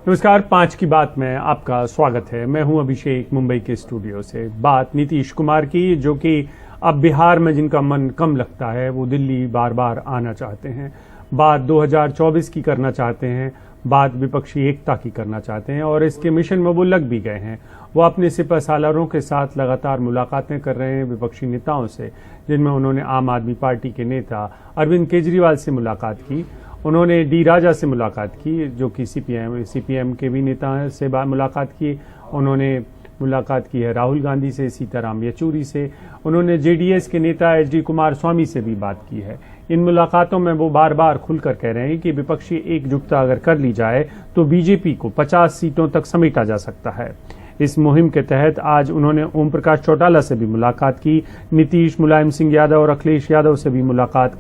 नमस्कार, 5 की बात में आपका स्वागत है। मैं हूं अभिषेक, मुंबई के स्टूडियो से। बात नीतीश कुमार की, जो कि अब बिहार में जिनका मन कम लगता है वो दिल्ली बार बार आना चाहते हैं। बात 2024 की करना चाहते हैं, बात विपक्षी एकता की करना चाहते हैं और इसके मिशन में वो लग भी गए हैं। वो अपने सिपह सालारों के साथ लगातार मुलाकातें कर रहे हैं विपक्षी नेताओं से, जिनमें उन्होंने आम आदमी पार्टी के नेता अरविंद केजरीवाल से मुलाकात की, उन्होंने डी राजा से मुलाकात की जो कि सीपीएम के भी नेता से मुलाकात की, उन्होंने मुलाकात की है राहुल गांधी से, सीताराम येचूरी से, उन्होंने जेडीएस के नेता एचडी कुमारस्वामी से भी बात की है। इन मुलाकातों में वो बार बार खुलकर कह रहे हैं कि विपक्षी एकजुटता अगर कर ली जाए तो बीजेपी को 50 सीटों तक समेटा जा सकता है। इस मुहिम के तहत आज उन्होंने ओम प्रकाश चौटाला से भी मुलाकात की, नीतीश, मुलायम सिंह यादव और अखिलेश यादव से भी मुलाकात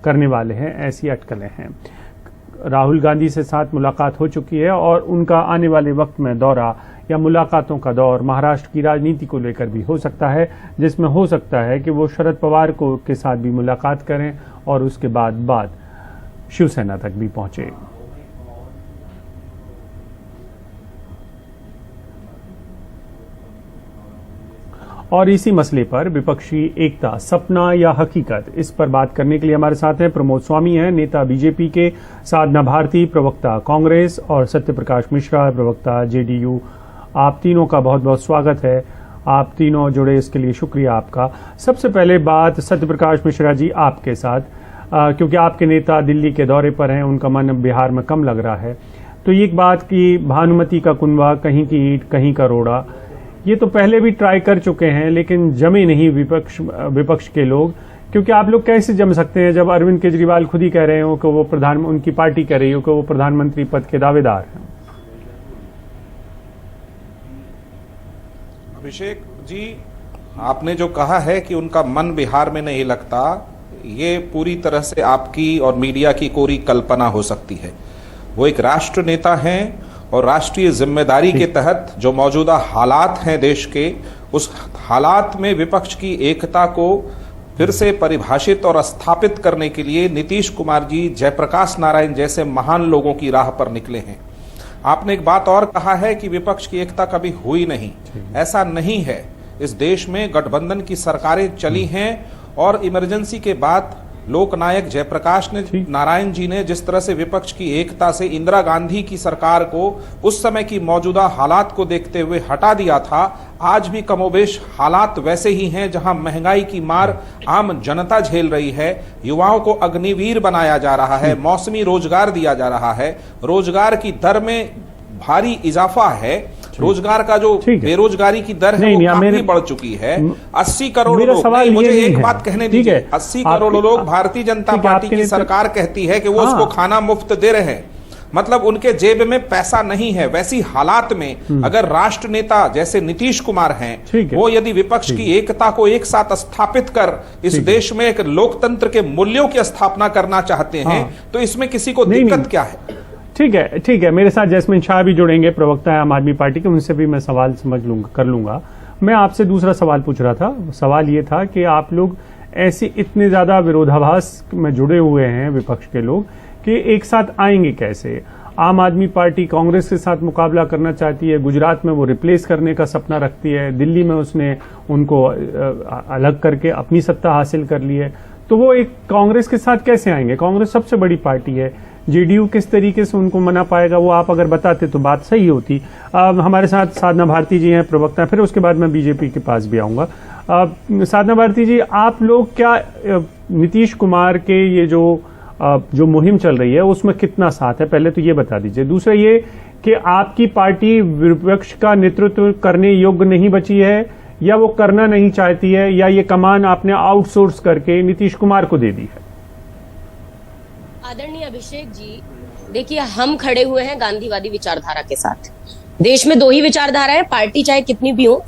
करने वाले हैं, ऐसी अटकलें हैं। राहुल गांधी से साथ मुलाकात हो चुकी है और उनका आने वाले वक्त में दौरा या मुलाकातों का दौर महाराष्ट्र की राजनीति को लेकर भी हो सकता है, जिसमें हो सकता है कि वो शरद पवार के साथ भी मुलाकात करें और उसके बाद शिवसेना तक भी पहुंचे। और इसी मसले पर विपक्षी एकता सपना या हकीकत, इस पर बात करने के लिए हमारे साथ हैं प्रमोद स्वामी हैं, नेता बीजेपी के, साधना भारती प्रवक्ता कांग्रेस और सत्य प्रकाश मिश्रा प्रवक्ता जेडीयू। आप तीनों का बहुत बहुत स्वागत है। आप तीनों जुड़े इसके लिए शुक्रिया आपका। सबसे पहले बात सत्य प्रकाश मिश्रा जी आपके साथ, क्योंकि आपके नेता दिल्ली के दौरे पर हैं, उनका मन बिहार में कम लग रहा है। तो ये एक बात कि भानुमति का कुनबा, कहीं की ईंट कहीं का रोड़ा, ये तो पहले भी ट्राई कर चुके हैं लेकिन जमे नहीं विपक्ष के लोग। क्योंकि आप लोग कैसे जम सकते हैं जब अरविंद केजरीवाल खुद ही कह रहे हो कि वो उनकी पार्टी कह रही हो कि वो प्रधानमंत्री पद के दावेदार हैं। अभिषेक जी, आपने जो कहा है कि उनका मन बिहार में नहीं लगता, ये पूरी तरह से आपकी और मीडिया की कोरी कल्पना हो सकती है। वो एक राष्ट्र नेता हैं और राष्ट्रीय जिम्मेदारी के तहत जो मौजूदा हालात हैं देश के, उस हालात में विपक्ष की एकता को फिर से परिभाषित और स्थापित करने के लिए नीतीश कुमार जी जयप्रकाश नारायण जैसे महान लोगों की राह पर निकले हैं। आपने एक बात और कहा है कि विपक्ष की एकता कभी हुई नहीं। ऐसा नहीं है। इस देश में गठबंधन की सरकारें चली हैं और इमरजेंसी के बाद लोकनायक जयप्रकाश नारायण जी ने जिस तरह से विपक्ष की एकता से इंदिरा गांधी की सरकार को उस समय की मौजूदा हालात को देखते हुए हटा दिया था, आज भी कमोबेश हालात वैसे ही हैं, जहां महंगाई की मार आम जनता झेल रही है, युवाओं को अग्निवीर बनाया जा रहा है, मौसमी रोजगार दिया जा रहा है, रोजगार की दर में भारी इजाफा है, रोजगार का जो बेरोजगारी की दर है वो काफी बढ़ चुकी है। 80 करोड़ लोग, मुझे एक बात कहने दीजिए, 80 करोड़ लोग भारतीय जनता पार्टी की सरकार कहती है कि वो उसको खाना मुफ्त दे रहे हैं, मतलब उनके जेब में पैसा नहीं है। वैसी हालात में अगर राष्ट्र नेता जैसे नीतीश कुमार हैं, वो यदि विपक्ष की एकता को एक साथ स्थापित कर इस देश में एक लोकतंत्र के मूल्यों की स्थापना करना चाहते हैं, तो इसमें किसी को दिक्कत क्या है? ठीक है। मेरे साथ जैस्मिन शाह भी जुड़ेंगे, प्रवक्ता है आम आदमी पार्टी के, उनसे भी मैं सवाल कर लूंगा। मैं आपसे दूसरा सवाल पूछ रहा था। सवाल ये था कि आप लोग ऐसे इतने ज्यादा विरोधाभास में जुड़े हुए हैं विपक्ष के लोग कि एक साथ आएंगे कैसे? आम आदमी पार्टी कांग्रेस के साथ मुकाबला करना चाहती है, गुजरात में वो रिप्लेस करने का सपना रखती है, दिल्ली में उसने उनको अलग करके अपनी सत्ता हासिल कर ली है, तो वो एक कांग्रेस के साथ कैसे आएंगे? कांग्रेस सबसे बड़ी पार्टी है। जेडीयू किस तरीके से उनको मना पाएगा, वो आप अगर बताते तो बात सही होती। हमारे साथ साधना भारती जी हैं, प्रवक्ता, फिर उसके बाद मैं बीजेपी के पास भी आऊंगा। साधना भारती जी, आप लोग क्या नीतीश कुमार के ये जो मुहिम चल रही है उसमें कितना साथ है, पहले तो ये बता दीजिए। दूसरा ये कि आपकी पार्टी विपक्ष का नेतृत्व करने योग्य नहीं बची है, या वो करना नहीं चाहती है, या ये कमान आपने आउटसोर्स करके नीतीश कुमार को दे दी है? आदरणीय अभिषेक जी, देखिए, हम खड़े हुए हैं गांधीवादी विचारधारा के साथ। देश में दो ही विचारधारा है, पार्टी चाहे कितनी भी हो,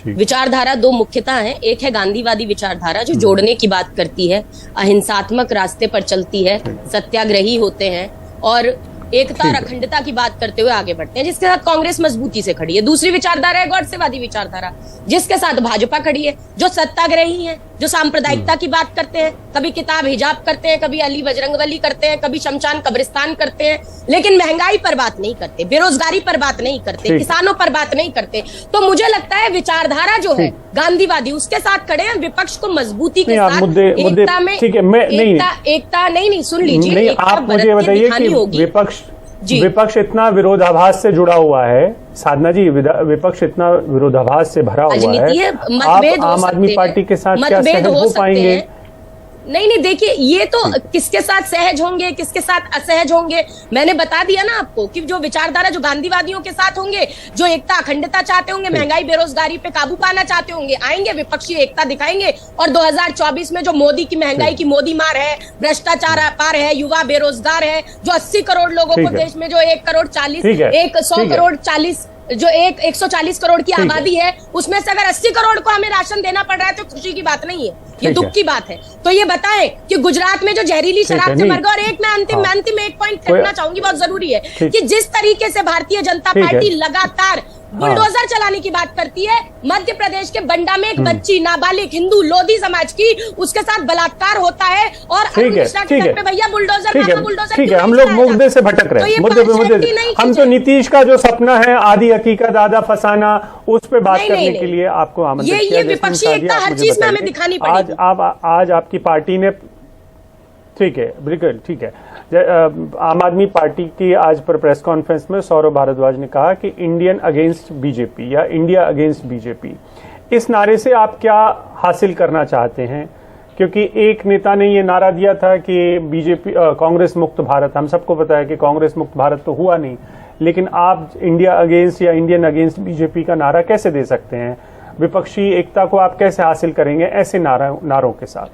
विचारधारा दो मुख्यता है। एक है गांधीवादी विचारधारा जो जोड़ने की बात करती है, अहिंसात्मक रास्ते पर चलती है, सत्याग्रही होते हैं और एकता और अखंडता की बात करते हुए आगे बढ़ते हैं, जिसके साथ कांग्रेस मजबूती से खड़ी है। दूसरी विचारधारा है गौरसेवादी विचारधारा, जिसके साथ भाजपा खड़ी है, जो सत्याग्रही है, जो सांप्रदायिकता की बात करते हैं, कभी किताब हिजाब करते हैं, कभी अली बजरंगबली करते हैं, कभी शमशान कब्रिस्तान करते हैं, लेकिन महंगाई पर बात नहीं करते, बेरोजगारी पर बात नहीं करते, किसानों पर बात नहीं करते। तो मुझे लगता है विचारधारा जो है गांधीवादी, उसके साथ खड़े हैं, विपक्ष को मजबूती के साथ एकता में, एकता नहीं, सुन लीजिए, आप मुझे बताइए कि विपक्ष इतना विरोधाभास से जुड़ा हुआ है, साधना जी, विपक्ष इतना विरोधाभास से भरा हुआ है, आप आम आदमी पार्टी के साथ क्या सहज हो पाएंगे? नहीं, देखिए, ये तो किसके साथ सहज होंगे, किसके साथ असहज होंगे, मैंने बता दिया ना आपको कि जो विचारधारा जो गांधीवादियों के साथ होंगे, जो एकता अखंडता चाहते होंगे, महंगाई बेरोजगारी पे काबू पाना चाहते होंगे, आएंगे, विपक्षी एकता दिखाएंगे, और 2024 में जो मोदी की महंगाई की मोदी मार है, भ्रष्टाचार पार है, युवा बेरोजगार है, जो 80 करोड़ लोगों को देश में जो 140 करोड़ की आबादी है, उसमें से अगर 80 करोड़ को हमें राशन देना पड़ रहा है तो खुशी की बात नहीं है, ये दुख की बात है। तो ये बताएं कि गुजरात में जो जहरीली शराब से मर गए, और एक मैं अंतिम एक पॉइंट रखना चाहूंगी, बहुत जरूरी है कि जिस तरीके से भारतीय जनता पार्टी लगातार बुलडोजर चलाने की बात करती है, मध्य प्रदेश के बंडा में एक बच्ची नाबालिग हिंदू लोधी समाज की, उसके साथ बलात्कार होता है, और भैया बुलडोजर ठीक है, हम लोग मुद्दे से भटक रहे हैं, मुद्दे हम तो नीतीश का जो सपना है आधी हकीकत आधा फसाना, उस पे बात करने के लिए आपको आमंत्रित किया। ये विपक्षी एकता हर चीज में हमें दिखानी पड़ेगी। आज आपकी पार्टी ने, ठीक है, बिल्कुल ठीक है, आम आदमी पार्टी की आज पर प्रेस कॉन्फ्रेंस में सौरभ भारद्वाज ने कहा कि इंडियन अगेंस्ट बीजेपी या इंडिया अगेंस्ट बीजेपी, इस नारे से आप क्या हासिल करना चाहते हैं? क्योंकि एक नेता ने ये नारा दिया था कि बीजेपी कांग्रेस मुक्त भारत, हम सबको पता है कि कांग्रेस मुक्त भारत तो हुआ नहीं, लेकिन आप इंडिया अगेंस्ट या इंडियन अगेंस्ट बीजेपी का नारा कैसे दे सकते हैं? विपक्षी एकता को आप कैसे हासिल करेंगे ऐसे नारों के साथ?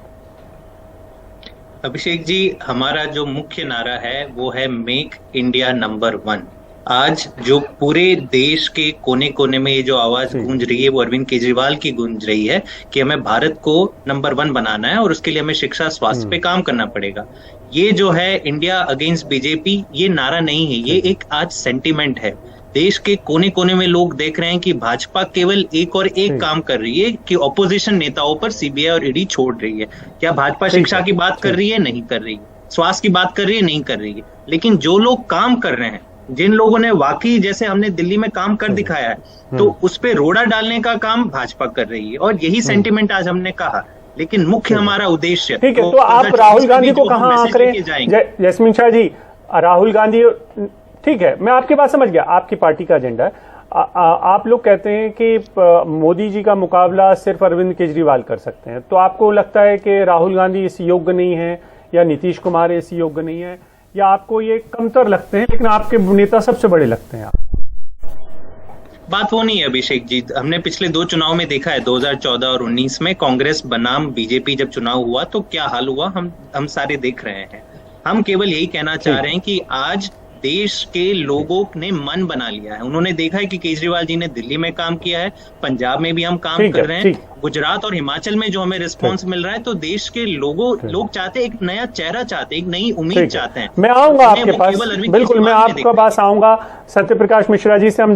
अभिषेक जी, हमारा जो मुख्य नारा है वो है मेक इंडिया नंबर 1। आज जो पूरे देश के कोने कोने में ये जो आवाज गूंज रही है वो अरविंद केजरीवाल की गूंज रही है कि हमें भारत को नंबर 1 बनाना है, और उसके लिए हमें शिक्षा स्वास्थ्य पे काम करना पड़ेगा। ये जो है इंडिया अगेंस्ट बीजेपी, ये नारा नहीं है, ये एक आज सेंटिमेंट है। देश के कोने कोने में लोग देख रहे हैं कि भाजपा केवल एक काम कर रही है कि ऑपोजिशन नेताओं पर सीबीआई और ईडी छोड़ रही है। क्या भाजपा शिक्षा की बात कर रही है? नहीं कर रही। स्वास्थ्य की बात कर रही है? नहीं कर रही है। लेकिन जो लोग काम कर रहे हैं, जिन लोगों ने वाकई, जैसे हमने दिल्ली में काम कर दिखाया है, तो उस पे रोड़ा डालने का काम भाजपा कर रही है, और यही सेंटिमेंट आज हमने कहा। लेकिन मुख्य हमारा उद्देश्य, ठीक है, तो आप राहुल गांधी को कहां आंक रहे हैं? जैस्मिन शाह जी, राहुल गांधी, ठीक है, मैं आपकी बात समझ गया, आपकी पार्टी का एजेंडा है। आप लोग कहते हैं कि मोदी जी का मुकाबला सिर्फ अरविंद केजरीवाल कर सकते हैं, तो आपको लगता है कि राहुल गांधी इस योग्य नहीं है, या नीतीश कुमार इस योग्य नहीं है, या आपको ये कमतर लगते हैं लेकिन आपके नेता सबसे बड़े लगते हैं? बात वो नहीं है अभिषेक जी। हमने पिछले 2 चुनाव में देखा है, 2014 और 19 में कांग्रेस बनाम बीजेपी जब चुनाव हुआ तो क्या हाल हुआ, हम सारे देख रहे हैं। हम केवल यही कहना चाह रहे हैं कि आज देश के लोगों ने मन बना लिया है। उन्होंने देखा है कि केजरीवाल जी ने दिल्ली में काम किया है, पंजाब में भी हम काम कर रहे हैं, गुजरात और हिमाचल में जो हमें रिस्पांस मिल रहा है, तो देश के लोग चाहते, एक नया चेहरा चाहते, एक नई उम्मीद चाहते हैं। मैं आऊंगा आपके पास, बिल्कुल मैं आपके पास आऊंगा। सत्यप्रकाश मिश्रा जी से हम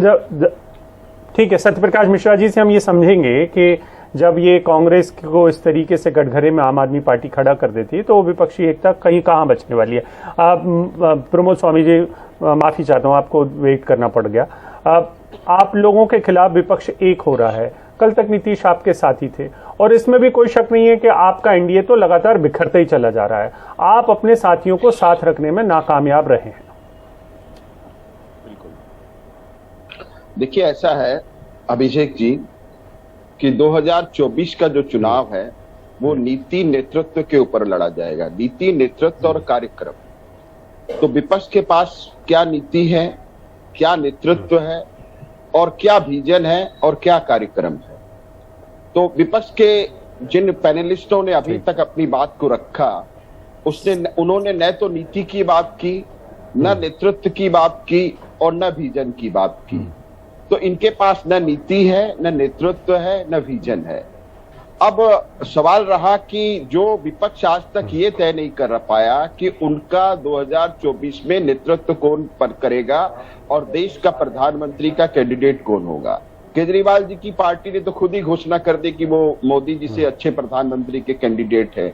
ठीक है, सत्यप्रकाश मिश्रा जी से हम ये समझेंगे कि जब ये कांग्रेस को इस तरीके से कटघरे में आम आदमी पार्टी खड़ा कर देती है तो विपक्षी एकता कहाँ बचने वाली है। प्रमोद स्वामी जी, माफी चाहता हूँ, आपको वेट करना पड़ गया। आप लोगों के खिलाफ विपक्ष एक हो रहा है। कल तक नीतीश आपके साथी थे, और इसमें भी कोई शक नहीं है कि आपका एनडीए तो लगातार बिखरते ही चला जा रहा है। आप अपने साथियों को साथ रखने में नाकामयाब रहे हैं। देखिए, ऐसा है अभिषेक जी कि 2024 का जो चुनाव है वो नीति नेतृत्व के ऊपर लड़ा जाएगा, नीति नेतृत्व और कार्यक्रम। तो विपक्ष के पास क्या नीति है, क्या नेतृत्व है, और क्या विजन है, और क्या कार्यक्रम है। तो विपक्ष के जिन पैनलिस्टों ने अभी तक अपनी बात को रखा, उन्होंने न तो नीति की बात की, न नेतृत्व की बात की, और न विजन की बात की। तो इनके पास न नीति है, न नेतृत्व है, न विजन है। अब सवाल रहा कि जो विपक्ष आज तक ये तय नहीं कर पाया कि उनका 2024 में नेतृत्व कौन पर करेगा और देश का प्रधानमंत्री का कैंडिडेट कौन होगा। केजरीवाल जी की पार्टी ने तो खुद ही घोषणा कर दी कि वो मोदी जी से अच्छे प्रधानमंत्री के कैंडिडेट है,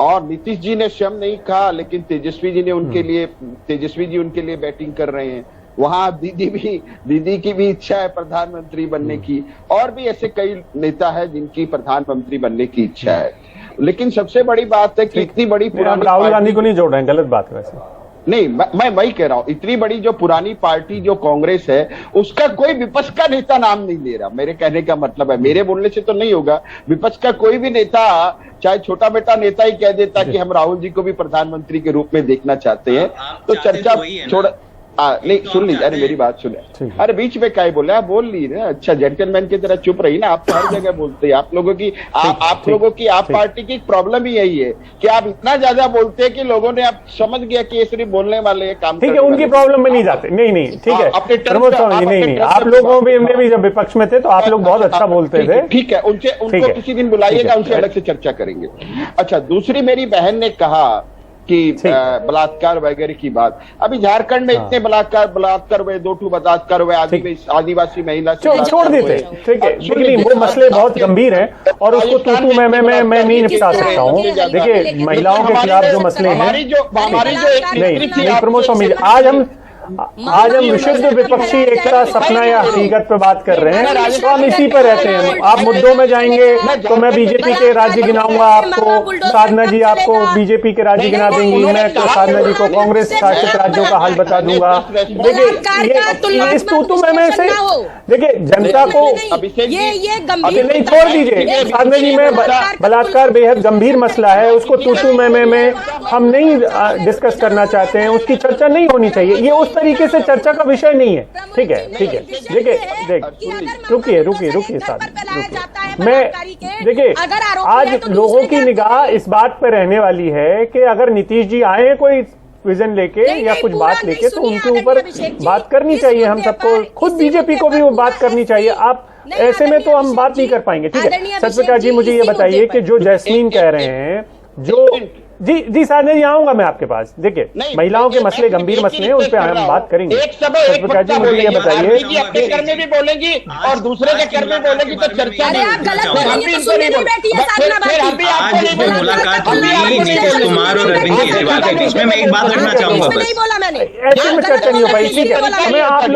और नीतीश जी ने स्वयं नहीं कहा, लेकिन तेजस्वी जी उनके लिए बैटिंग कर रहे हैं। वहां दीदी की भी इच्छा है प्रधानमंत्री बनने की, और भी ऐसे कई नेता है जिनकी प्रधानमंत्री बनने की इच्छा है। लेकिन सबसे बड़ी बात है कि इतनी बड़ी पुरानी राहुल गांधी को नहीं जोड़ रहे हैं, गलत बात है वैसे। नहीं, मैं वही कह रहा हूं, इतनी बड़ी जो पुरानी पार्टी जो कांग्रेस है, उसका कोई विपक्ष का नेता नाम नहीं ले रहा। मेरे कहने का मतलब है, मेरे बोलने से तो नहीं होगा, विपक्ष का कोई भी नेता, चाहे छोटा बेटा नेता ही कह देता कि हम राहुल जी को भी प्रधानमंत्री के रूप में देखना चाहते हैं, तो चर्चा छोड़ नहीं, सुन लीजिए, अरे मेरी बात सुने, अरे बीच में क्या बोले, आप बोल ली ना। अच्छा, जेंटलमैन की तरह चुप रही ना, आप तो हर जगह बोलते हैं। आप लोगों की आप पार्टी की प्रॉब्लम ही यही है कि आप इतना ज्यादा बोलते हैं कि लोगों ने आप समझ गया कि ये सिर्फ बोलने वाले काम। ठीक है, उनकी प्रॉब्लम में नहीं जाते। नहीं, ठीक है प्रमोद स्वामी जी, नहीं, आप लोगों में भी जब विपक्ष में थे तो आप लोग बहुत अच्छा बोलते थे। ठीक है, उनको किसी दिन बुलाइएगा, उनसे अलग से चर्चा करेंगे। अच्छा, दूसरी मेरी बहन ने कहा कि बलात्कार वगैरह की बात, अभी झारखंड में इतने बलात्कार हुए, 2 बलात्कार हुए आदिवासी महिला से, छोड़ देते। ठीक है, लेकिन वो मसले बहुत गंभीर हैं और उसको तू मैं नहीं निपटा सकता हूँ। देखिए, महिलाओं के खिलाफ जो मसले हैं, नहीं प्रमोद स्वामी जी, आज हम विशुद्ध विपक्षी एकता सपना या हकीकत पे बात कर रहे हैं, तो हम इसी पर रहते हैं। आप मुद्दों में जाएंगे तो मैं बीजेपी के राज्य गिनाऊंगा आपको, साधना जी आपको बीजेपी के राज्य गिना देंगी, मैं तो साधना जी को कांग्रेस शासित राज्यों का हाल बता दूंगा। देखिए, इस तू में से देखिए, जनता को नहीं, छोड़ दीजिए साधना जी, में बलात्कार बेहद गंभीर मसला है, उसको तू में हम नहीं डिस्कस करना चाहते हैं, उसकी चर्चा नहीं होनी चाहिए, ये उस तरीके से चर्चा का विषय नहीं है। ठीक है, रुकिए साहब, मैं देखिए, आज लोगों की निगाह इस बात पर रहने वाली है कि अगर नीतीश जी आए हैं कोई विजन लेके या कुछ बात लेके, तो उनके ऊपर बात करनी चाहिए। हम सबको, खुद बीजेपी को भी वो बात करनी चाहिए। आप ऐसे में तो हम बात नहीं कर पाएंगे। ठीक है, सत्यप्रकाश जी, मुझे ये बताइए कि जो जैस्मीन कह रहे हैं, जो जी साधना जी, आऊंगा मैं आपके पास। देखिए, महिलाओं के मसले गंभीर मसले हैं, उस पर हम बात करेंगे। सत्यप्रकाश जी, मुझे ये बताइए, अपने घर में भी बोलेंगी और दूसरे के घर में बोलेंगी तो चर्चा नहीं। मुलाकात हुई नीतीश कुमार और अरविंद केजरीवाल के बीच में, मैं एक बात रखना चाहूंगा, ऐसे में चर्चा नहीं हो पाई। ठीक है, मैं आप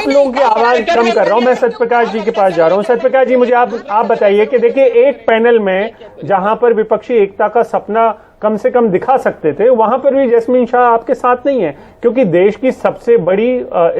लोगों की आवाज कम कर रहा हूं, मैं सत्यप्रकाश जी के पास जा रहा हूं। सत्यप्रकाश जी, मुझे आप बताइए कि देखिए, एक पैनल में जहां पर विपक्षी एकता का सपना कम से कम दिखा सकते थे, वहां पर भी जैस्मीन शाह आपके साथ नहीं है, क्योंकि देश की सबसे बड़ी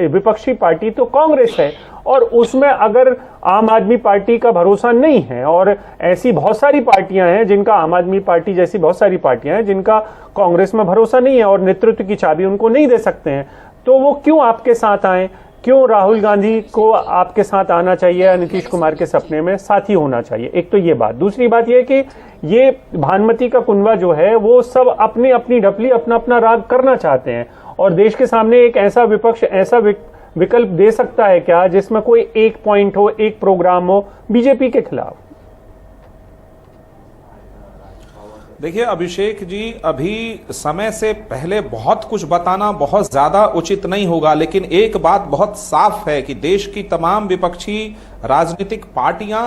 विपक्षी पार्टी तो कांग्रेस है, और उसमें अगर आम आदमी पार्टी का भरोसा नहीं है, और ऐसी बहुत सारी पार्टियां हैं जिनका, आम आदमी पार्टी जैसी बहुत सारी पार्टियां हैं जिनका कांग्रेस में भरोसा नहीं है और नेतृत्व की चाबी उनको नहीं दे सकते हैं, तो वो क्यों आपके साथ आए? क्यों राहुल गांधी को आपके साथ आना चाहिए या नीतीश कुमार के सपने में साथी होना चाहिए? एक तो ये बात। दूसरी बात ये कि ये भानुमति का कुनबा जो है, वो सब अपनी अपनी ढपली, अपना अपना राग करना चाहते हैं, और देश के सामने एक ऐसा विपक्ष, ऐसा विकल्प दे सकता है क्या जिसमें कोई एक पॉइंट हो, एक प्रोग्राम हो बीजेपी के खिलाफ? देखिए अभिषेक जी, अभी समय से पहले बहुत कुछ बताना बहुत ज्यादा उचित नहीं होगा, लेकिन एक बात बहुत साफ है कि देश की तमाम विपक्षी राजनीतिक पार्टियां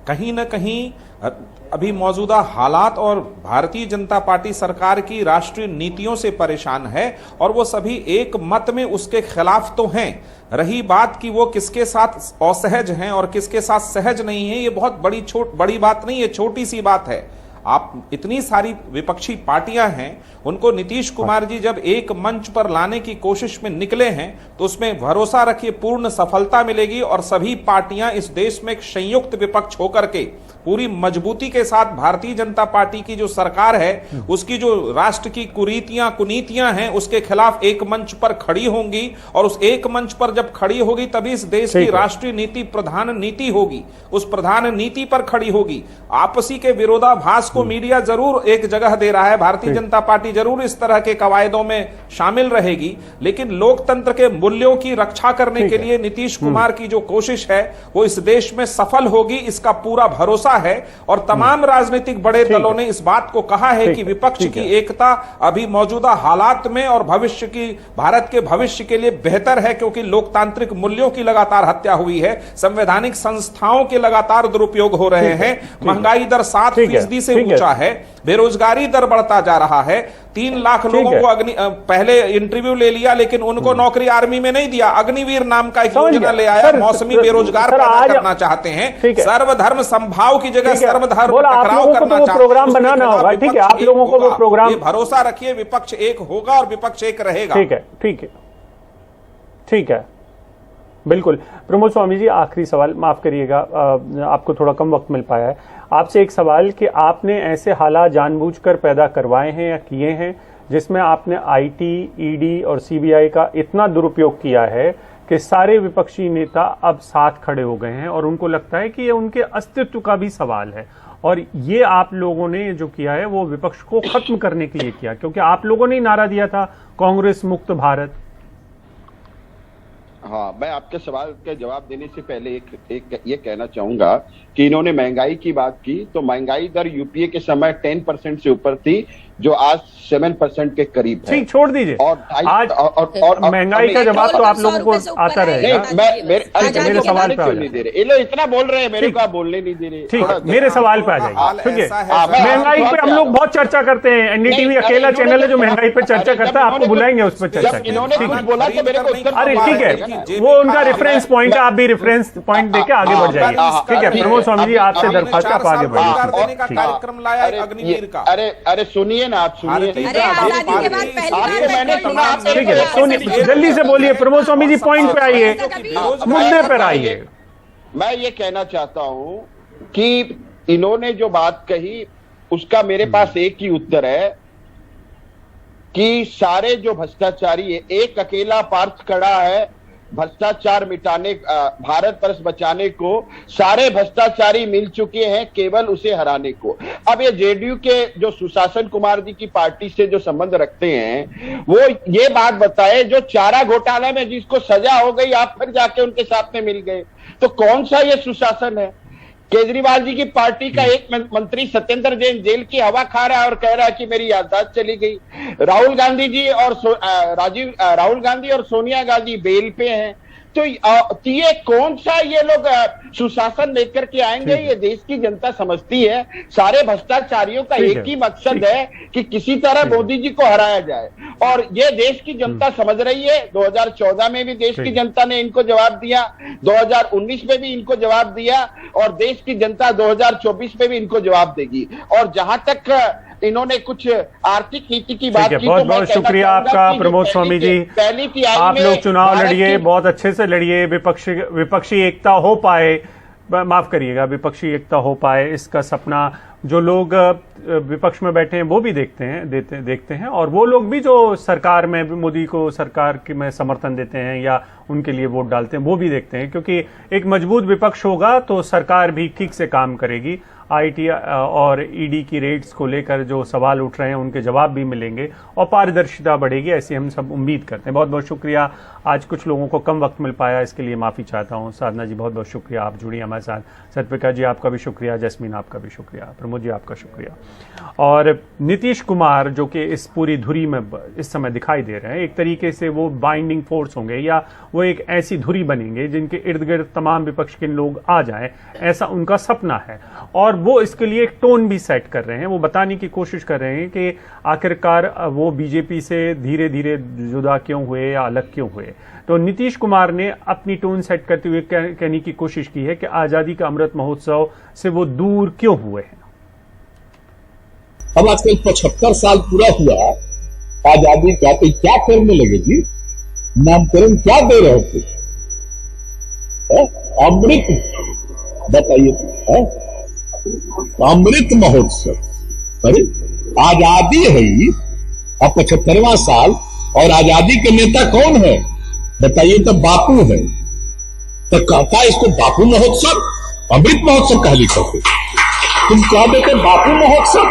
कहीं न कहीं अभी मौजूदा हालात और भारतीय जनता पार्टी सरकार की राष्ट्रीय नीतियों से परेशान है, और वो सभी एक मत में उसके खिलाफ तो हैं। रही बात कि वो किसके साथ असहज हैं और किसके साथ सहज नहीं है, ये बहुत बड़ी बात नहीं है, छोटी सी बात है। आप इतनी सारी विपक्षी पार्टियां हैं, उनको नीतीश कुमार जी जब एक मंच पर लाने की कोशिश में निकले हैं, तो उसमें भरोसा रखिए पूर्ण सफलता मिलेगी, और सभी पार्टियां इस देश में एक संयुक्त विपक्ष होकर के पूरी मजबूती के साथ भारतीय जनता पार्टी की जो सरकार है, उसकी जो राष्ट्र की कुनीतियां हैं, उसके खिलाफ एक मंच पर खड़ी होंगी, और उस एक मंच पर जब खड़ी होगी तभी इस देश की राष्ट्रीय नीति प्रधान नीति होगी, उस प्रधान नीति पर खड़ी होगी। आपसी के विरोधाभास को मीडिया जरूर एक जगह दे रहा है, भारतीय जनता पार्टी जरूर इस तरह के कवायदों में शामिल रहेगी, लेकिन लोकतंत्र के मूल्यों की रक्षा करने के लिए नीतीश कुमार की जो कोशिश है वो इस देश में सफल होगी, इसका पूरा भरोसा है। और तमाम राजनीतिक बड़े दलों ने इस बात को कहा है कि विपक्ष की एकता अभी मौजूदा हालात में और भविष्य की, भारत के भविष्य के लिए बेहतर है, क्योंकि लोकतांत्रिक मूल्यों की लगातार हत्या हुई है, संवैधानिक संस्थाओं के लगातार दुरुपयोग हो रहे हैं, महंगाई दर 7% से ऊंचा है, बेरोजगारी दर बढ़ता जा रहा है, 3 लाख लोगों को पहले इंटरव्यू ले लिया लेकिन उनको नौकरी आर्मी में नहीं दिया, अग्निवीर नाम का एक योजना ले आया, मौसमी बेरोजगार पैदा करना चाहते हैं, सर्वधर्म संभाव की जगह सर्वधर्म टकराव करना चाहते हैं। प्रोग्राम बनाना होगा, ठीक है, आप लोगों को वो प्रोग्राम, भरोसा रखिए विपक्ष एक होगा और विपक्ष एक रहेगा। ठीक है, ठीक है, ठीक है, बिल्कुल। प्रमोद स्वामी जी, आखिरी सवाल, माफ करिएगा आपको थोड़ा कम वक्त मिल पाया है, आपसे एक सवाल कि आपने ऐसे हालात जानबूझकर पैदा करवाए हैं या किए हैं जिसमें आपने आईटी, ईडी और सीबीआई का इतना दुरुपयोग किया है कि सारे विपक्षी नेता अब साथ खड़े हो गए हैं और उनको लगता है कि ये उनके अस्तित्व का भी सवाल है, और ये आप लोगों ने जो किया है वो विपक्ष को खत्म करने के लिए किया, क्योंकि आप लोगों ने नारा दिया था कांग्रेस मुक्त भारत। हाँ, मैं आपके सवाल का जवाब देने से पहले एक ये कहना चाहूंगा कि इन्होंने महंगाई की बात की, तो महंगाई दर यूपीए के समय 10% से ऊपर थी, जो आज 7% के करीब है। ठीक, छोड़ दीजिए, और आज और महंगाई का जवाब तो आप लोगों को आता रहेगा। मेरे सवाल पे नहीं दे रहे, ये लोग इतना बोल रहे हैं, मेरे को आप बोलने नहीं दे रहे। ठीक है, मेरे सवाल पे आ जाइए, ठीक है। महंगाई पे हम लोग बहुत चर्चा करते हैं, एनडीटीवी अकेला चैनल है जो महंगाई पे चर्चा करता है, आपको बुलाएंगे उस पर चर्चा। अरे ठीक है, वो उनका रेफरेंस पॉइंट है, आप भी रेफरेंस पॉइंट देके आगे बढ़ जाइए, ठीक है। प्रमोद स्वामी जी, आपसे दरख्वास्त आप आगे बढ़िए। कार्यक्रम लाया अग्निवीर का। अरे सुनिए ना, आप सुनिए, अरे आजादी के बाद पहली बार मैंने सुना, ठीक है, सुनिए, जल्दी से बोलिए प्रमोद स्वामी जी, पॉइंट पे आइए, मुद्दे पर आइए। मैं ये कहना चाहता हूं कि इन्होंने जो बात कही उसका मेरे पास एक ही उत्तर है कि सारे जो भ्रष्टाचारी है, एक अकेला पार्थ खड़ा है भ्रष्टाचार मिटाने, भारत वर्ष बचाने को, सारे भ्रष्टाचारी मिल चुके हैं केवल उसे हराने को। अब ये जेडीयू के जो सुशासन कुमार जी की पार्टी से जो संबंध रखते हैं, वो ये बात बताए, जो चारा घोटाला में जिसको सजा हो गई आप फिर जाके उनके साथ में मिल गए, तो कौन सा ये सुशासन है? केजरीवाल जी की पार्टी का एक मंत्री सत्येंद्र जैन जेल की हवा खा रहा है और कह रहा है कि मेरी याददाश्त चली गई। राहुल गांधी जी और राहुल गांधी और सोनिया गांधी बेल पे हैं। तो ये कौन सा ये लोग सुशासन लेकर के आएंगे? ये देश की जनता समझती है। सारे भ्रष्टाचारियों का एक ही मकसद है कि किसी तरह मोदी जी को हराया जाए, और ये देश की जनता समझ रही है। 2014 में भी देश की जनता ने इनको जवाब दिया, 2019 में भी इनको जवाब दिया, और देश की जनता 2024 में भी इनको जवाब देगी। और जहां तक इन्होंने कुछ आर्थिक नीति की बात की, बहुत बहुत शुक्रिया आपका प्रमोद स्वामी जी। आप लोग चुनाव लड़िए, बहुत अच्छे से लड़िए, विपक्षी एकता हो पाए, माफ करिएगा, विपक्षी एकता हो पाए, इसका सपना जो लोग विपक्ष में बैठे हैं वो भी देखते हैं, और वो लोग भी जो सरकार में मोदी को सरकार में समर्थन देते हैं या उनके लिए वोट डालते हैं वो भी देखते हैं, क्योंकि एक मजबूत विपक्ष होगा तो सरकार भी ठीक से काम करेगी। आईटी और ईडी की रेड्स को लेकर जो सवाल उठ रहे हैं उनके जवाब भी मिलेंगे और पारदर्शिता बढ़ेगी, ऐसी हम सब उम्मीद करते हैं। बहुत बहुत शुक्रिया, आज कुछ लोगों को कम वक्त मिल पाया, इसके लिए माफी चाहता हूं। साधना जी बहुत बहुत शुक्रिया, आप जुड़ी हमारे साथ। सत्यप्रकाश जी आपका भी शुक्रिया, जैस्मीन आपका भी शुक्रिया, प्रमोद जी आपका शुक्रिया। और नीतीश कुमार जो कि इस पूरी धुरी में इस समय दिखाई दे रहे हैं, एक तरीके से वो बाइंडिंग फोर्स होंगे या वो एक ऐसी धुरी बनेंगे जिनके इर्द गिर्द तमाम विपक्ष के लोग आ जाएं, ऐसा उनका सपना है। और वो इसके लिए एक टोन भी सेट कर रहे हैं, वो बताने की कोशिश कर रहे हैं कि आखिरकार वो बीजेपी से धीरे धीरे जुदा क्यों हुए या अलग क्यों हुए। तो नीतीश कुमार ने अपनी टोन सेट करते हुए कहने की कोशिश की है कि आजादी का अमृत महोत्सव से वो दूर क्यों हुए हैं। अब आजकल 75 साल पूरा हुआ आजादी का, तो क्या करने लगे जी? नामकरण क्या दे रहे थे? अमृत, बताइए, अमृत महोत्सव। अरे आजादी है ही, अब 75वां साल, और आजादी के नेता कौन है बताइए? तो बापू है। तो कहता है इसको बापू महोत्सव, अमृत महोत्सव कह लिखा। तुम कह देते बापू महोत्सव,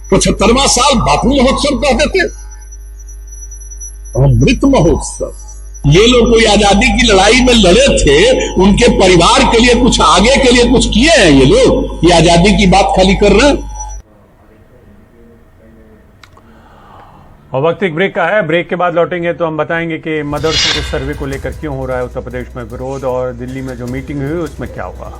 75वां साल बापू महोत्सव कह देते, अमृत महोत्सव। ये लोग कोई आजादी की लड़ाई में लड़े थे, उनके परिवार के लिए कुछ, आगे के लिए कुछ किए हैं ये लोग, ये आजादी की बात खाली कर रहे हैं। और वक्त एक ब्रेक का है। ब्रेक के बाद लौटेंगे तो हम बताएंगे कि मदरसों के सर्वे को लेकर क्यों हो रहा है उत्तर प्रदेश में विरोध, और दिल्ली में जो मीटिंग हुई उसमें क्या हुआ।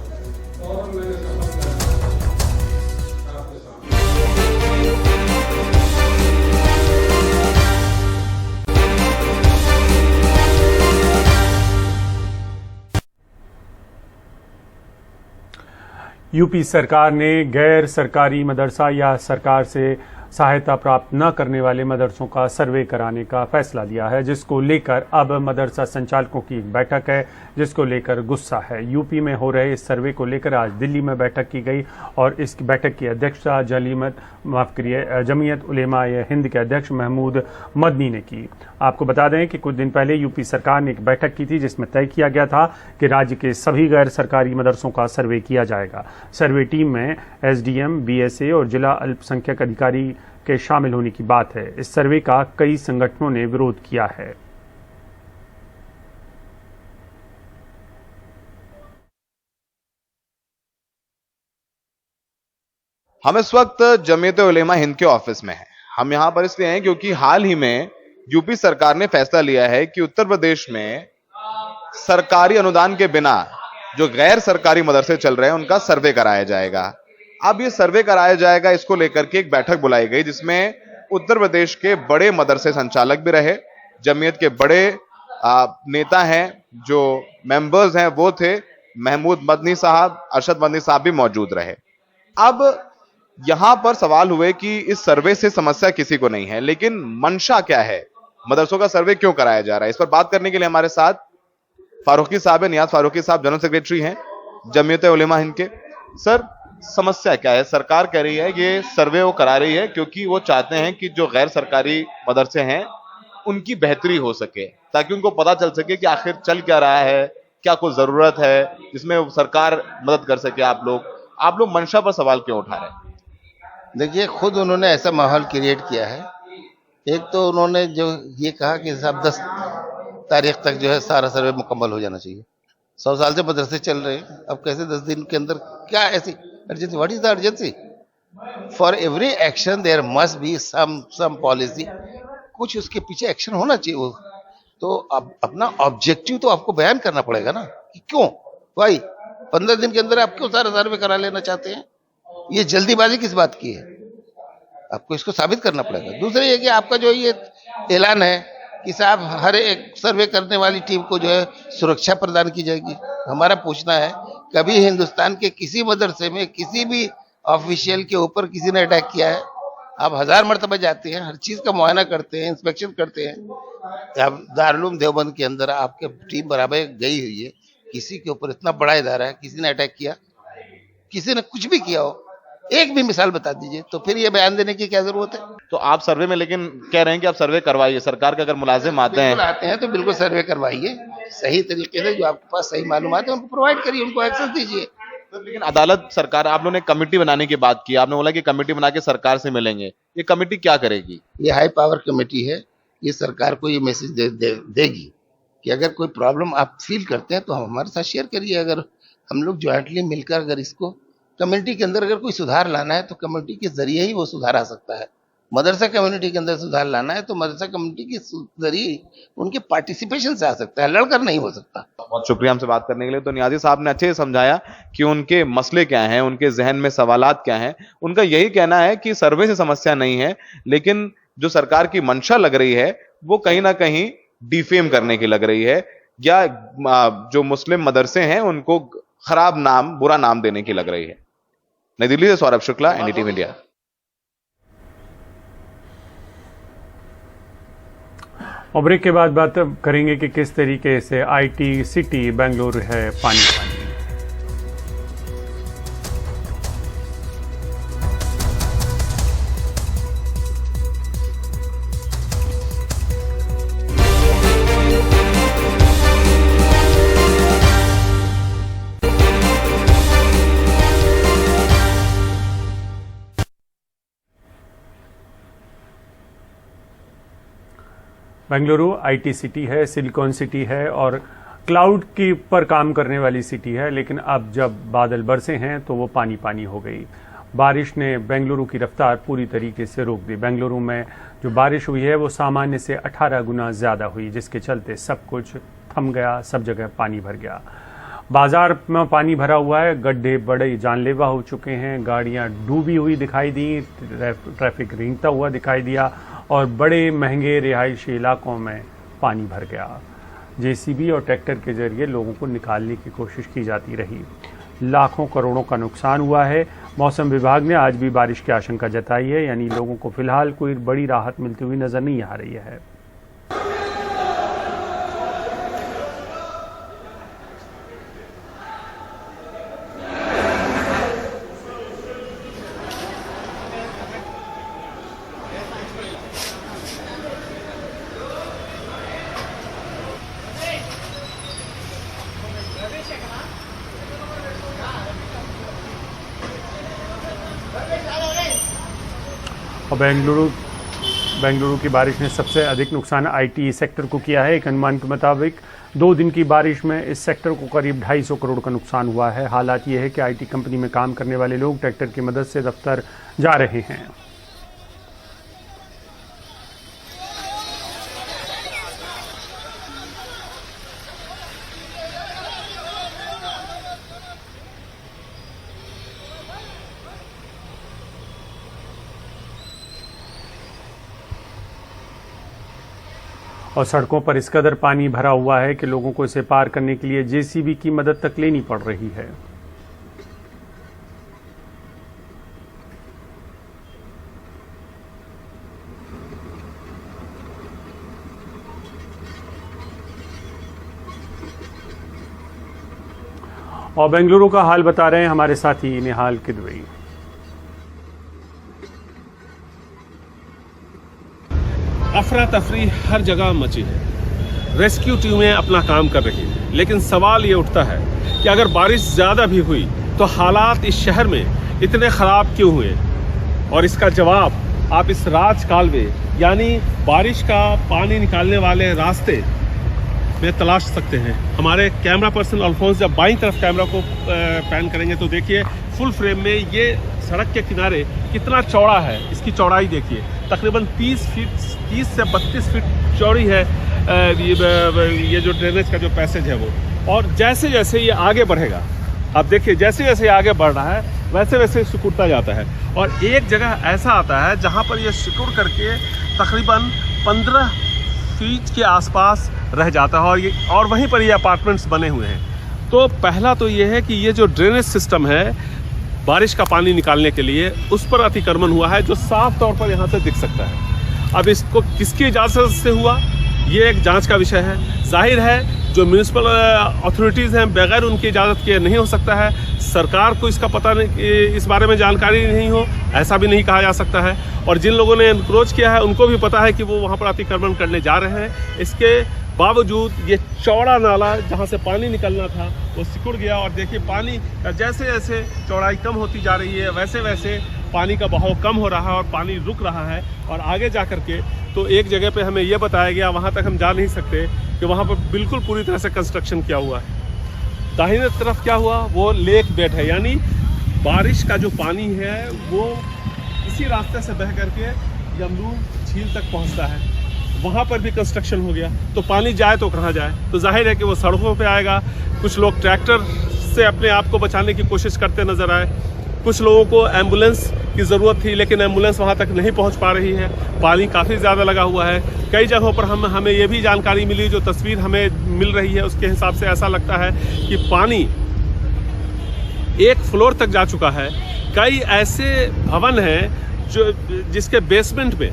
यूपी सरकार ने गैर सरकारी मदरसा या सरकार से सहायता प्राप्त न करने वाले मदरसों का सर्वे कराने का फैसला लिया है, जिसको लेकर अब मदरसा संचालकों की एक बैठक है, जिसको लेकर गुस्सा है। यूपी में हो रहे इस सर्वे को लेकर आज दिल्ली में बैठक की गई और इस बैठक की अध्यक्षता जमीयत उलेमा ए हिंद के अध्यक्ष महमूद मदनी ने की। आपको बता दें कि कुछ दिन पहले यूपी सरकार ने एक बैठक की थी जिसमें तय किया गया था कि राज्य के सभी गैर सरकारी मदरसों का सर्वे किया जाएगा। सर्वे टीम में एसडीएम, बीएसए और जिला अल्पसंख्यक अधिकारी के शामिल होने की बात है। इस सर्वे का कई संगठनों ने विरोध किया है। हम इस वक्त जमीयत उलेमा हिंद के ऑफिस में हैं। हम यहां पर इसलिए हैं क्योंकि हाल ही में यूपी सरकार ने फैसला लिया है कि उत्तर प्रदेश में सरकारी अनुदान के बिना जो गैर सरकारी मदरसे चल रहे हैं उनका सर्वे कराया जाएगा। अब ये सर्वे कराया जाएगा, इसको लेकर के एक बैठक बुलाई गई जिसमें उत्तर प्रदेश के बड़े मदरसे संचालक भी रहे, जमीयत के बड़े नेता हैं, जो मेंबर्स हैं वो थे, महमूद मदनी साहब, अरशद मदनी साहब भी मौजूद रहे। अब यहां पर सवाल हुए कि इस सर्वे से समस्या किसी को नहीं है, लेकिन मंशा क्या है, मदरसों का सर्वे क्यों कराया जा रहा है। इस पर बात करने के लिए हमारे साथ फारूकी साहब है, नियाज फारूकी साहब जनरल सेक्रेटरी हैं जमीयत उलेमा हिंद के। सर, समस्या क्या है? सरकार कह रही है ये सर्वे वो करा रही है क्योंकि वो चाहते हैं कि जो गैर सरकारी मदरसे हैं उनकी बेहतरी हो सके, ताकि उनको पता चल सके कि आखिर चल क्या रहा है, क्या कोई जरूरत है जिसमें सरकार मदद कर सके। आप लोग मंशा पर सवाल क्यों उठा रहे हैं? देखिए, खुद उन्होंने ऐसा माहौल क्रिएट किया है। एक तो उन्होंने जो ये कहा कि साहब 10 तारीख तक जो है सारा सर्वे मुकम्मल हो जाना चाहिए। 100 साल से मदरसे चल रहे हैं, अब कैसे 10 दिन के अंदर, क्या ऐसी urgency? What is the urgency? For every action there must be some policy, कुछ उसके पीछे एक्शन होना चाहिए। वो तो अपना ऑब्जेक्टिव तो आपको बयान करना पड़ेगा ना कि क्यों भाई 15 दिन के अंदर आप क्यों सारा सर्वे करा लेना चाहते हैं। ये जल्दीबाजी किस बात की है, आपको इसको साबित करना पड़ेगा। दूसरा ये कि आपका जो ये ऐलान है कि साहब हर एक सर्वे करने वाली टीम को जो है सुरक्षा प्रदान की जाएगी। हमारा पूछना है, कभी हिंदुस्तान के किसी मदरसे में किसी भी ऑफिशियल के ऊपर किसी ने अटैक किया है? आप 1000 मरतबा जाते हैं, हर चीज का मुआयना करते हैं, इंस्पेक्शन करते हैं। अब दारुल देवबंद के अंदर आपके टीम बराबर गई हुई है, किसी के ऊपर इतना बड़ा इदारा है, किसी ने अटैक किया, किसी ने कुछ भी किया हो, एक भी मिसाल बता दीजिए, तो फिर ये बयान देने की क्या जरूरत है। तो आप सर्वे में लेकिन कह रहे हैं कि आप सर्वे करवाइए, सरकार के अगर मुलाजिम आते हैं तो बिल्कुल सर्वे करवाइए, सही तरीके से जो आपके पास सही मालूमात है उनको प्रोवाइड करिए, उनको एक्सेस दीजिए। लेकिन अदालत, सरकार, आप लोगों ने कमेटी बनाने की बात की, आपने बोला कि कमेटी बना के सरकार से मिलेंगे, ये कमेटी क्या करेगी? ये हाई पावर कमेटी है, ये सरकार को ये मैसेज देगी कि अगर कोई प्रॉब्लम आप फील करते हैं तो हम हमारे साथ शेयर करिए। अगर हम लोग ज्वाइंटली मिलकर अगर इसको कम्युनिटी के अंदर अगर कोई सुधार लाना है तो कम्युनिटी के जरिए ही वो सुधार आ सकता है। मदरसा कम्युनिटी के अंदर सुधार लाना है तो मदरसा कम्युनिटी के जरिए उनके पार्टिसिपेशन से आ सकता है, लड़कर नहीं हो सकता। बहुत शुक्रिया हमसे बात करने के लिए। तो नियाजी साहब ने अच्छे से समझाया कि उनके मसले क्या हैं, उनके जहन में सवालात क्या हैं। उनका यही कहना है कि सर्वे से समस्या नहीं है, लेकिन जो सरकार की मंशा लग रही है वो कहीं ना कहीं डिफेम करने की लग रही है, या जो मुस्लिम मदरसे हैं उनको खराब नाम, बुरा नाम देने की लग रही है। नई दिल्ली से सौरभ शुक्ला, एनडीटीवी इंडिया। और ब्रेक के बाद बात करेंगे कि किस तरीके से आईटी सिटी बेंगलुरु है पानी पानी। बेंगलुरु आईटी सिटी है, सिलिकॉन सिटी है और क्लाउड के पर काम करने वाली सिटी है, लेकिन अब जब बादल बरसे हैं तो वो पानी पानी हो गई। बारिश ने बेंगलुरु की रफ्तार पूरी तरीके से रोक दी। बेंगलुरु में जो बारिश हुई है वो सामान्य से 18 गुना ज़्यादा हुई, जिसके चलते सब कुछ थम गया, सब जगह पानी भर गया। बाजार में पानी भरा हुआ है, गड्ढे बड़े जानलेवा हो चुके हैं, गाड़ियां डूबी हुई दिखाई दी, ट्रैफिक रेंगता हुआ दिखाई दिया और बड़े महंगे रिहायशी इलाकों में पानी भर गया। जेसीबी और ट्रैक्टर के जरिए लोगों को निकालने की कोशिश की जाती रही। लाखों करोड़ों का नुकसान हुआ है। मौसम विभाग ने आज भी बारिश की आशंका जताई है, यानी लोगों को फिलहाल कोई बड़ी राहत मिलती हुई नजर नहीं आ रही है। और बेंगलुरु की बारिश ने सबसे अधिक नुकसान आईटी सेक्टर को किया है। एक अनुमान के मुताबिक 2 दिन की बारिश में इस सेक्टर को करीब 250 करोड़ का नुकसान हुआ है। हालात ये है कि आईटी कंपनी में काम करने वाले लोग ट्रैक्टर की मदद से दफ्तर जा रहे हैं। और सड़कों पर इस कदर पानी भरा हुआ है कि लोगों को इसे पार करने के लिए जेसीबी की मदद तक लेनी पड़ रही है। और बेंगलुरु का हाल बता रहे हैं हमारे साथी निहाल किदवई। अफरा तफरी हर जगह मची है। रेस्क्यू टीमें अपना काम कर रही हैं, लेकिन सवाल ये उठता है कि अगर बारिश ज़्यादा भी हुई तो हालात इस शहर में इतने ख़राब क्यों हुए? और इसका जवाब आप इस राज कालवे यानी बारिश का पानी निकालने वाले रास्ते में तलाश सकते हैं। हमारे कैमरा पर्सन अल्फोंस जब बाईं तरफ कैमरा को पैन करेंगे तो देखिए फुल फ्रेम में ये सड़क के किनारे कितना चौड़ा है। इसकी चौड़ाई देखिए, तकरीबन 30 से 32 फीट चौड़ी है ये जो ड्रेनेज का जो पैसेज है वो। और जैसे जैसे ये आगे बढ़ेगा, आप देखिए जैसे जैसे आगे बढ़ रहा है वैसे वैसे सिकुड़ता जाता है। और एक जगह ऐसा आता है जहाँ पर ये सिकुड़ करके तकरीबन 15 फीट के आसपास रह जाता है और वहीं पर ये अपार्टमेंट्स बने हुए हैं। तो पहला तो ये है कि ये जो ड्रेनेज सिस्टम है बारिश का पानी निकालने के लिए, उस पर अतिक्रमण हुआ है जो साफ तौर पर यहाँ से दिख सकता है। अब इसको किसकी इजाज़त से हुआ, ये एक जांच का विषय है। जाहिर है जो म्यूनिसिपल अथॉरिटीज़ हैं बगैर उनकी इजाज़त के नहीं हो सकता है। सरकार को इसका पता नहीं, इस बारे में जानकारी नहीं हो, ऐसा भी नहीं कहा जा सकता है। और जिन लोगों ने एनक्रोच किया है उनको भी पता है कि वो वहाँ पर अतिक्रमण करने जा रहे हैं। इसके बावजूद ये चौड़ा नाला जहाँ से पानी निकलना था वो सिकुड़ गया। और देखिए पानी जैसे जैसे चौड़ाई कम होती जा रही है वैसे वैसे पानी का बहाव कम हो रहा है और पानी रुक रहा है। और आगे जा कर के तो एक जगह पे हमें ये बताया गया, वहाँ तक हम जा नहीं सकते, कि वहाँ पर बिल्कुल पूरी तरह से कंस्ट्रक्शन किया हुआ है। दाहिने तरफ क्या हुआ, वो लेक बेड है, यानी बारिश का जो पानी है वो इसी रास्ते से बह करके यमरू झील तक पहुँचता है। वहाँ पर भी कंस्ट्रक्शन हो गया, तो पानी जाए तो कहाँ जाए? तो जाहिर है कि वो सड़कों पे आएगा। कुछ लोग ट्रैक्टर से अपने आप को बचाने की कोशिश करते नज़र आए। कुछ लोगों को एम्बुलेंस की ज़रूरत थी, लेकिन एम्बुलेंस वहाँ तक नहीं पहुँच पा रही है, पानी काफ़ी ज़्यादा लगा हुआ है। कई जगहों पर हमें ये भी जानकारी मिली, जो तस्वीर हमें मिल रही है उसके हिसाब से ऐसा लगता है कि पानी 1 फ्लोर तक जा चुका है। कई ऐसे भवन हैं जो जिसके बेसमेंट में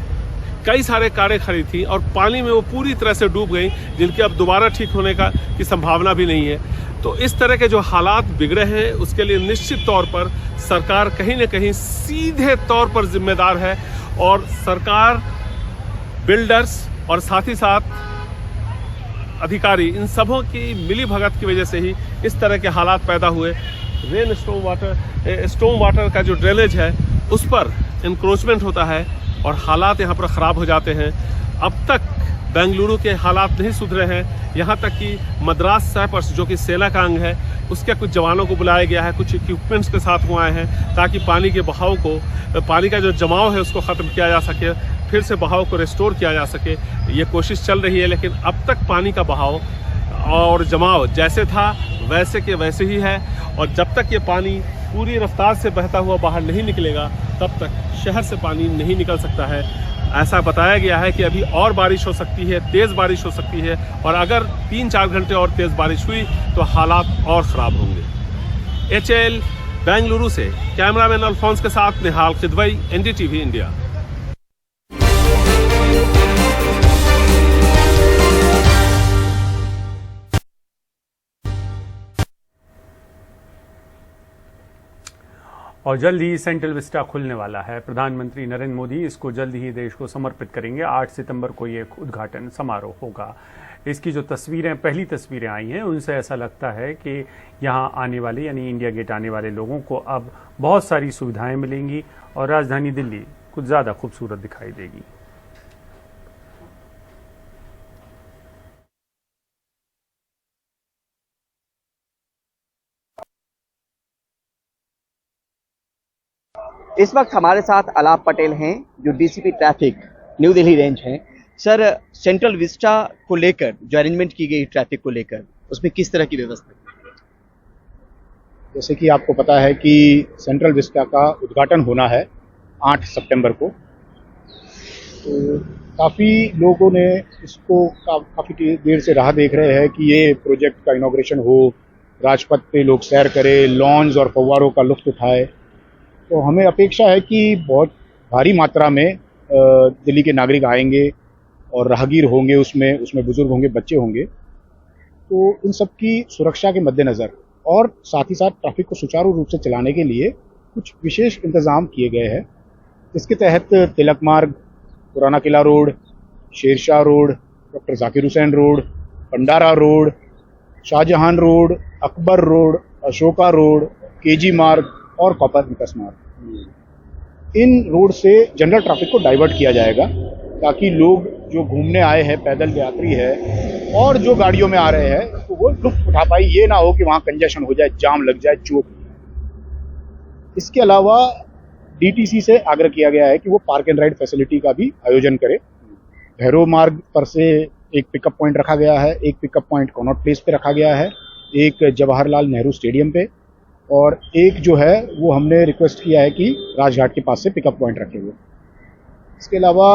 कई सारे कारें खड़ी थी और पानी में वो पूरी तरह से डूब गई, जिनके अब दोबारा ठीक होने की संभावना भी नहीं है। तो इस तरह के जो हालात बिगड़े हैं उसके लिए निश्चित तौर पर सरकार कहीं न कहीं सीधे तौर पर जिम्मेदार है। और सरकार, बिल्डर्स और साथ ही साथ अधिकारी, इन सबों की मिली भगत की वजह से ही इस तरह के हालात पैदा हुए। स्टॉर्म वाटर का जो ड्रेनेज है उस पर इंक्रोचमेंट होता है और हालात यहाँ पर ख़राब हो जाते हैं। अब तक बेंगलुरु के हालात नहीं सुधरे हैं। यहाँ तक कि मद्रास सैपर्स जो कि सेना का अंग है, उसके कुछ जवानों को बुलाया गया है, कुछ इक्विपमेंट्स के साथ वो आए हैं ताकि पानी के बहाव को, पानी का जो जमाव है उसको ख़त्म किया जा सके, फिर से बहाव को रिस्टोर किया जा सके। ये कोशिश चल रही है, लेकिन अब तक पानी का बहाव और जमाव जैसे था वैसे के वैसे ही है। और जब तक ये पानी पूरी रफ्तार से बहता हुआ बाहर नहीं निकलेगा तब तक शहर से पानी नहीं निकल सकता है। ऐसा बताया गया है कि अभी और बारिश हो सकती है, तेज़ बारिश हो सकती है, और अगर 3-4 घंटे और तेज़ बारिश हुई तो हालात और ख़राब होंगे। HL बेंगलुरु से कैमरामैन अल्फोंस के साथ निहाल खिदवई, NDTV इंडिया। और जल्द ही सेंट्रल विस्टा खुलने वाला है। प्रधानमंत्री नरेंद्र मोदी इसको जल्द ही देश को समर्पित करेंगे। 8 सितंबर को ये उद्घाटन समारोह होगा। इसकी जो तस्वीरें, पहली तस्वीरें आई हैं, उनसे ऐसा लगता है कि यहाँ आने वाले, यानी इंडिया गेट आने वाले लोगों को अब बहुत सारी सुविधाएं मिलेंगी और राजधानी दिल्ली कुछ ज़्यादा खूबसूरत दिखाई देगी। इस वक्त हमारे साथ अलाप पटेल हैं जो DCP traffic new Delhi range हैं। सर, सेंट्रल विस्टा को लेकर जो अरेंजमेंट की गई ट्रैफिक को लेकर, उसमें किस तरह की व्यवस्था? जैसे कि आपको पता है कि सेंट्रल विस्टा का उद्घाटन होना है 8 सितंबर को, तो काफ़ी लोगों ने इसको काफ़ी देर से राह देख रहे हैं कि ये प्रोजेक्ट का इनॉग्रेशन हो, राजपथ पे लोग सैर करें, लॉन्स और फव्वारों का लुत्फ उठाए। तो हमें अपेक्षा है कि बहुत भारी मात्रा में दिल्ली के नागरिक आएंगे और राहगीर होंगे, उसमें बुजुर्ग होंगे, बच्चे होंगे। तो इन सब की सुरक्षा के मद्देनज़र और साथ ही साथ ट्रैफिक को सुचारू रूप से चलाने के लिए कुछ विशेष इंतज़ाम किए गए हैं, जिसके तहत Tilak Marg, Purana Qila road, Shershah road, doctor Zakir Hussain road, Bhandara road, Shahjahan road, Akbar road, Ashoka road, KG Marg और कॉपरनिकस मार्ग, इन रोड से जनरल ट्रैफिक को डाइवर्ट किया जाएगा ताकि लोग जो घूमने आए हैं, पैदल यात्री है और जो गाड़ियों में आ रहे हैं, तो वो लुत्फ उठा पाए। ये ना हो कि वहाँ कंजेशन हो जाए, जाम लग जाए, चौक। इसके अलावा डीटीसी से आग्रह किया गया है कि वो पार्क एंड राइड फैसिलिटी का भी आयोजन करे। भैरव मार्ग पर से एक पिकअप पॉइंट रखा गया है, एक पिकअप पॉइंट कॉनॉट प्लेस पे रखा गया है, एक जवाहरलाल नेहरू स्टेडियम पे, और एक जो है वो हमने रिक्वेस्ट किया है कि राजघाट के पास से पिकअप पॉइंट रखे हुए। इसके अलावा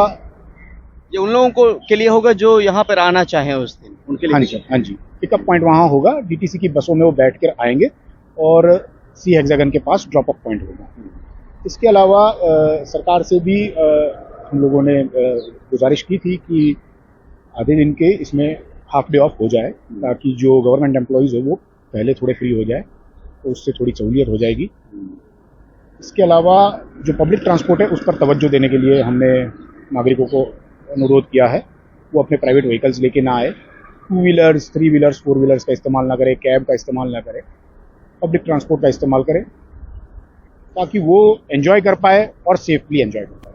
ये उन लोगों को के लिए होगा जो यहाँ पर आना चाहें उस दिन, उनके लिए? हाँ जी, पिकअप पॉइंट वहाँ होगा। डीटीसी की बसों में वो बैठ कर आएंगे और सी हेक्सागन के पास ड्रॉप ऑफ पॉइंट होगा। इसके अलावा सरकार से भी हम लोगों ने गुजारिश की थी कि आधे दिन के इसमें हाफ डे ऑफ हो जाए, ताकि जो गवर्नमेंट एम्प्लॉइज़ हो वो पहले थोड़े फ्री हो जाए, तो उससे थोड़ी सहूलियत हो जाएगी। इसके अलावा जो पब्लिक ट्रांसपोर्ट है उस पर तवज्जो देने के लिए हमने नागरिकों को अनुरोध किया है वो अपने प्राइवेट व्हीकल्स लेके ना आए, 2 व्हीलर्स, 3 व्हीलर्स, 4 व्हीलर्स का इस्तेमाल ना करें, कैब का इस्तेमाल ना करें, पब्लिक ट्रांसपोर्ट का इस्तेमाल करें ताकि वो एंजॉय कर पाए और सेफली एंजॉय कर पाए।